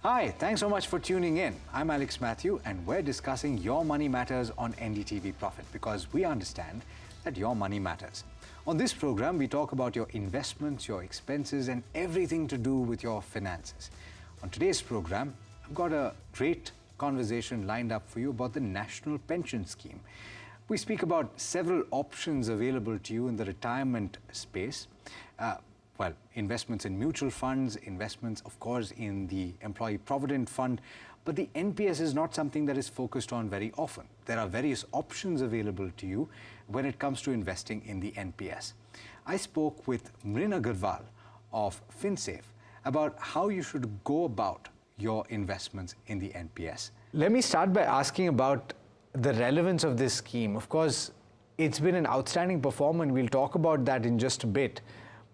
Hi, thanks so much for tuning in. I'm Alex Matthew and we're discussing your money matters on NDTV Profit because we understand that your money matters. On this program, we talk about your investments, your expenses and everything to do with your finances. On today's program, I've got a great conversation lined up for you about the National Pension Scheme. We speak about several options available to you in the retirement space. Investments in mutual funds, investments, of course, in the Employee Provident Fund, but the NPS is not something that is focused on very often. There are various options available to you when it comes to investing in the NPS. I spoke with Mrin Agarwal of Finsafe about how you should go about your investments in the NPS. Let me start by asking about the relevance of this scheme. Of course, it's been an outstanding performer, and we'll talk about that in just a bit.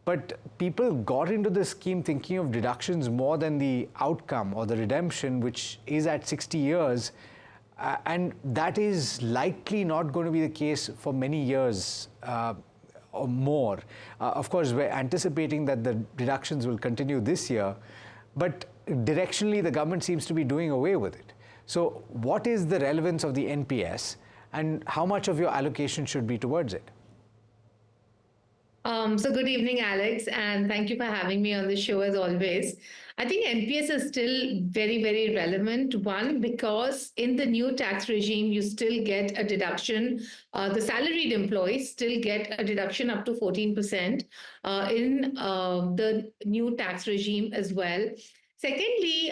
But people got into this scheme thinking of deductions more than the outcome or the redemption, which is at 60 years. And that is likely not going to be the case for many years or more. Of course, we're anticipating that the deductions will continue this year, but directionally, the government seems to be doing away with it. So what is the relevance of the NPS and how much of your allocation should be towards it? So good evening, Alex, and thank you for having me on the show as always. I think NPS is still very, very relevant. One, because in the new tax regime, you still get a deduction. The salaried employees still get a deduction up to 14% in the new tax regime as well. Secondly,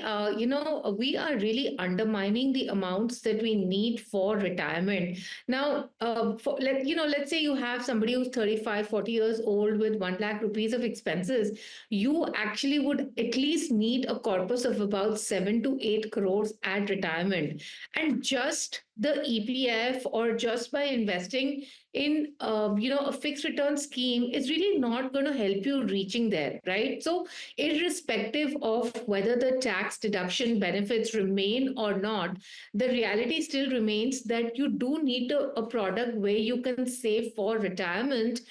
we are really undermining the amounts that we need for retirement. Now, let's say you have somebody who's 35, 40 years old with 1 lakh rupees of expenses. You actually would at least need a corpus of about 7 to 8 crores at retirement. And just the EPF or just by investing in a fixed return scheme is really not going to help you reaching there, right? So irrespective of whether the tax deduction benefits remain or not, the reality still remains that you do need a product where you can save for retirement,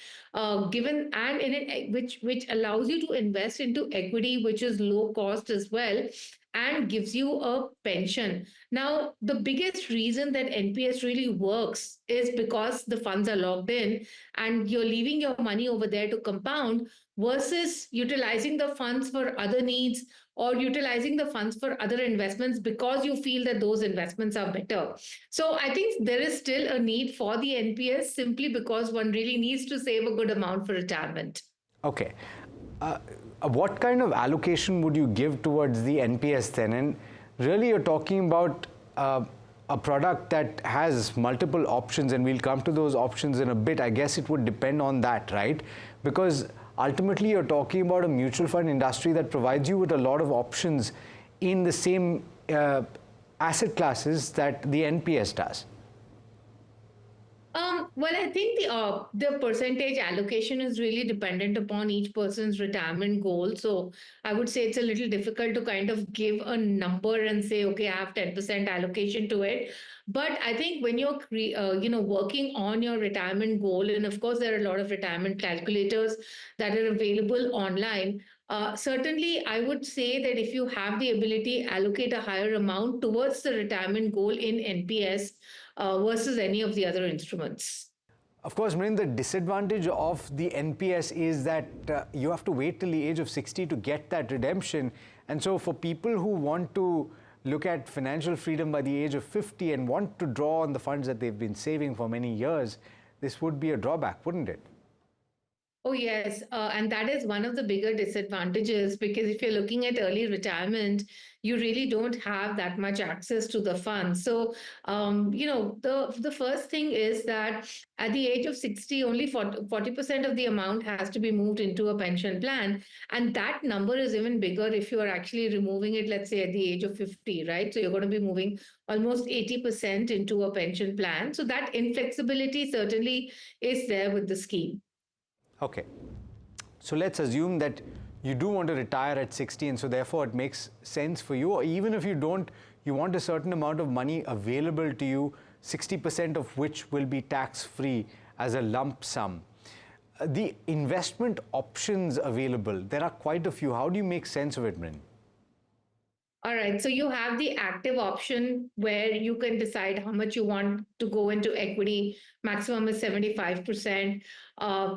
given and in it which allows you to invest into equity, which is low cost as well, and gives you a pension. Now, the biggest reason that NPS really works is because the funds are locked in and you're leaving your money over there to compound versus utilizing the funds for other needs or utilizing the funds for other investments because you feel that those investments are better. So I think there is still a need for the NPS simply because one really needs to save a good amount for retirement. Okay. What kind of allocation would you give towards the NPS then? And really you're talking about a product that has multiple options, and we'll come to those options in a bit. I guess it would depend on that, right? Because ultimately you're talking about a mutual fund industry that provides you with a lot of options in the same asset classes that the NPS does. Well, I think the percentage allocation is really dependent upon each person's retirement goal. So I would say it's a little difficult to kind of give a number and say, okay, I have 10% allocation to it. But I think when you're working on your retirement goal, and of course there are a lot of retirement calculators that are available online. Certainly, I would say that if you have the ability, allocate a higher amount towards the retirement goal in NPS versus any of the other instruments. Of course, Mrin, the disadvantage of the NPS is that you have to wait till the age of 60 to get that redemption. And so for people who want to look at financial freedom by the age of 50 and want to draw on the funds that they've been saving for many years, this would be a drawback, wouldn't it? Oh, yes. And that is one of the bigger disadvantages because if you're looking at early retirement, you really don't have that much access to the funds. So, the first thing is that at the age of 60, only 40% of the amount has to be moved into a pension plan. And that number is even bigger if you are actually removing it, let's say, at the age of 50, right? So you're going to be moving almost 80% into a pension plan. So that inflexibility certainly is there with the scheme. Okay. So let's assume that you do want to retire at 60, and so therefore it makes sense for you, or even if you don't, you want a certain amount of money available to you, 60% of which will be tax-free as a lump sum. The investment options available, there are quite a few. How do you make sense of it, Mrin? All right. So you have the active option where you can decide how much you want to go into equity. Maximum is 75%.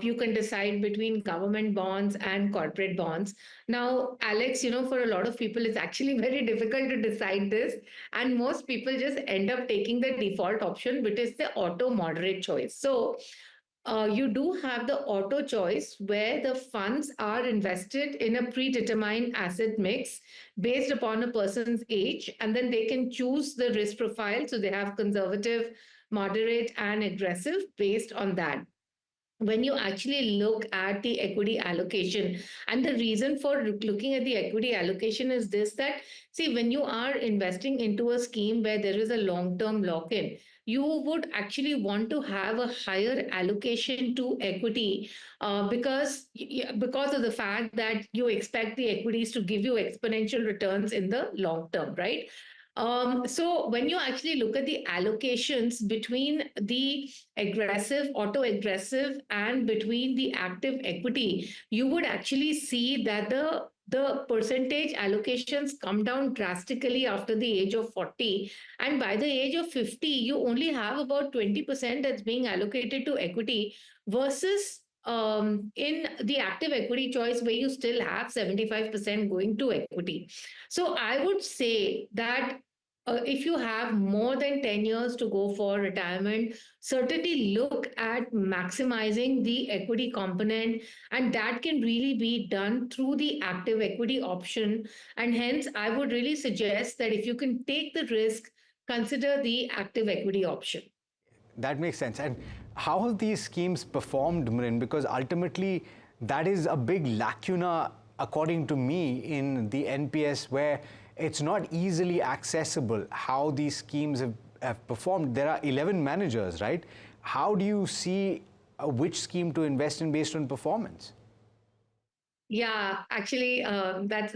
You can decide between government bonds and corporate bonds. Now, Alex, for a lot of people, it's actually very difficult to decide this. And most people just end up taking the default option, which is the auto moderate choice. So you do have the auto choice where the funds are invested in a predetermined asset mix based upon a person's age, and then they can choose the risk profile. So they have conservative, moderate, and aggressive based on that. When you actually look at the equity allocation, and the reason for looking at the equity allocation is this, that see, when you are investing into a scheme where there is a long term lock in, you would actually want to have a higher allocation to equity, because of the fact that you expect the equities to give you exponential returns in the long term, right? So when you actually look at the allocations between the aggressive, auto aggressive, and between the active equity, you would actually see that the percentage allocations come down drastically after the age of 40. And by the age of 50, you only have about 20% that's being allocated to equity versus in the active equity choice where you still have 75% going to equity. So I would say that if you have more than 10 years to go for retirement, certainly look at maximizing the equity component, and that can really be done through the active equity option. And hence, I would really suggest that if you can take the risk, consider the active equity option. That makes sense. And how have these schemes performed, Mrin? Because ultimately, that is a big lacuna, according to me, in the NPS, where it's not easily accessible how these schemes have performed. There are 11 managers, right? How do you see which scheme to invest in based on performance? Yeah, actually, that's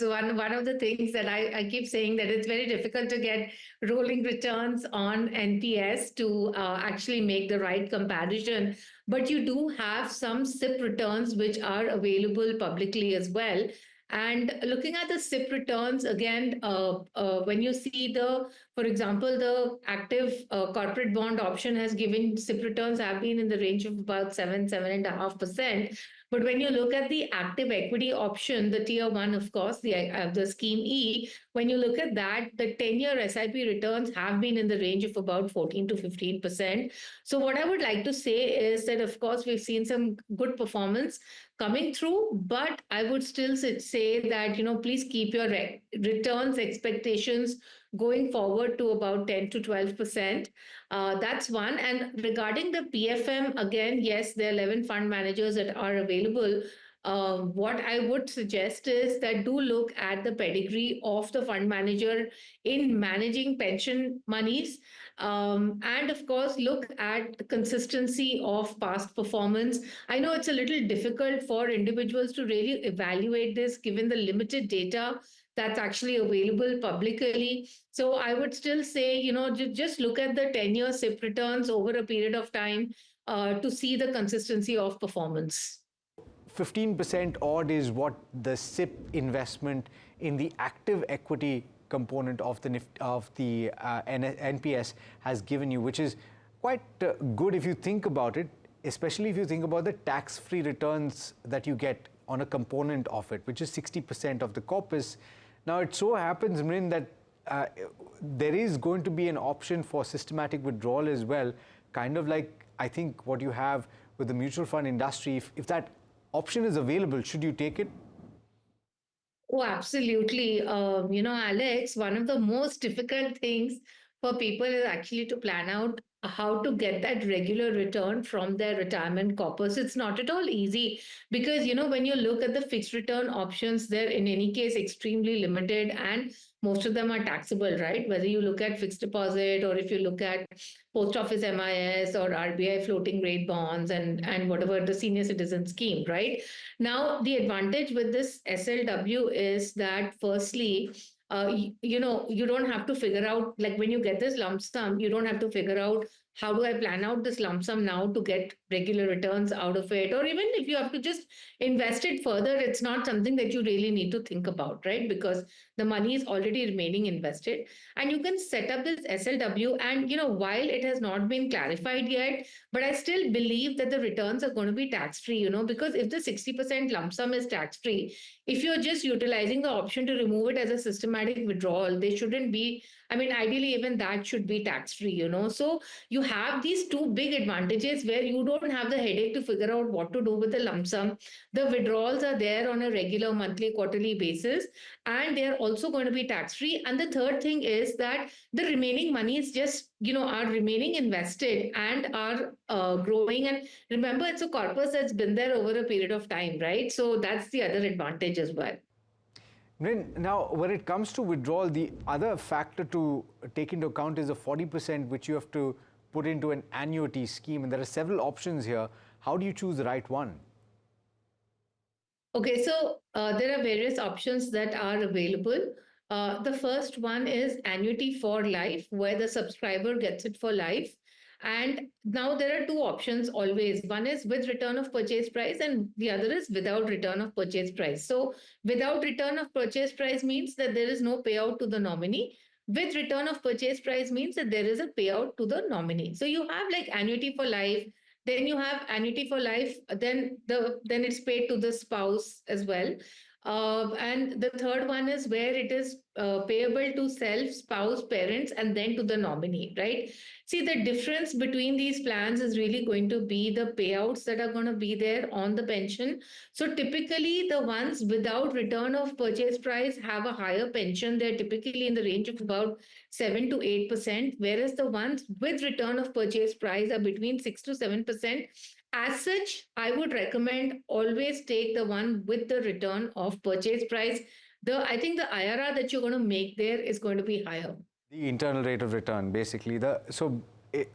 one of the things that I keep saying, that it's very difficult to get rolling returns on NPS to actually make the right comparison. But you do have some SIP returns which are available publicly as well. And looking at the SIP returns again, when you see for example, the active corporate bond option has given SIP returns have been in the range of about 7.5%. But when you look at the active equity option, the tier one, of course, the scheme E, when you look at that, the 10-year SIP returns have been in the range of about 14 to 15%. So what I would like to say is that, of course, we've seen some good performance coming through, but I would still say that, please keep your returns expectations going forward to about 10 to 12%. That's one. And regarding the PFM, again, yes, there are 11 fund managers that are available. What I would suggest is that do look at the pedigree of the fund manager in managing pension monies. And of course, look at the consistency of past performance. I know it's a little difficult for individuals to really evaluate this given the limited data that's actually available publicly. So I would still say, just look at the 10-year SIP returns over a period of time to see the consistency of performance. 15% odd is what the SIP investment in the active equity component of the NPS has given you, which is quite good if you think about it, especially if you think about the tax-free returns that you get on a component of it, which is 60% of the corpus. Now, it so happens, Mrin, that there is going to be an option for systematic withdrawal as well, kind of like, I think, what you have with the mutual fund industry. If that option is available, should you take it? Oh, absolutely. Alex, one of the most difficult things for people is actually to plan out how to get that regular return from their retirement corpus. It's not at all easy because, when you look at the fixed return options, they're in any case extremely limited, and most of them are taxable, right? Whether you look at fixed deposit or if you look at post office MIS or RBI floating rate bonds and whatever the senior citizen scheme, right? Now, the advantage with this SLW is that firstly, you don't have to figure out, like when you get this lump sum, you don't have to figure out how do I plan out this lump sum now to get regular returns out of it? Or even if you have to just invest it further, it's not something that you really need to think about, right? Because the money is already remaining invested. And you can set up this SLW. And, while it has not been clarified yet, but I still believe that the returns are going to be tax free, because if the 60% lump sum is tax free, if you're just utilizing the option to remove it as a systematic withdrawal, they shouldn't be. I mean, ideally, even that should be tax free, So you have these two big advantages where you don't have the headache to figure out what to do with the lump sum. The withdrawals are there on a regular monthly, quarterly basis, and they're also going to be tax free. And the third thing is that the remaining money is just, are remaining invested and are growing. And remember, it's a corpus that's been there over a period of time, right? So that's the other advantage as well. Mrin, now when it comes to withdrawal, the other factor to take into account is the 40% which you have to put into an annuity scheme. And there are several options here. How do you choose the right one? Okay, so there are various options that are available. The first one is annuity for life, where the subscriber gets it for life. And now there are two options always. One is with return of purchase price, and the other is without return of purchase price. So, without return of purchase price means that there is no payout to the nominee. With return of purchase price means that there is a payout to the nominee. So, you have like annuity for life, then you have annuity for life, then it's paid to the spouse as well. And the third one is where it is payable to self, spouse, parents, and then to the nominee, right? See, the difference between these plans is really going to be the payouts that are going to be there on the pension. So typically, the ones without return of purchase price have a higher pension. They're typically in the range of about 7 to 8%, whereas the ones with return of purchase price are between 6 to 7%. As such, I would recommend always take the one with the return of purchase price. I think the IRR that you're going to make there is going to be higher. The internal rate of return, basically.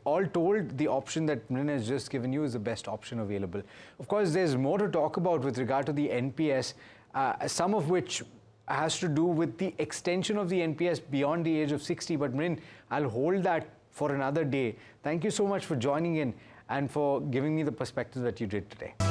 All told, the option that Mrin has just given you is the best option available. Of course, there's more to talk about with regard to the NPS, some of which has to do with the extension of the NPS beyond the age of 60. But Mrin, I'll hold that for another day. Thank you so much for joining in and for giving me the perspective that you did today.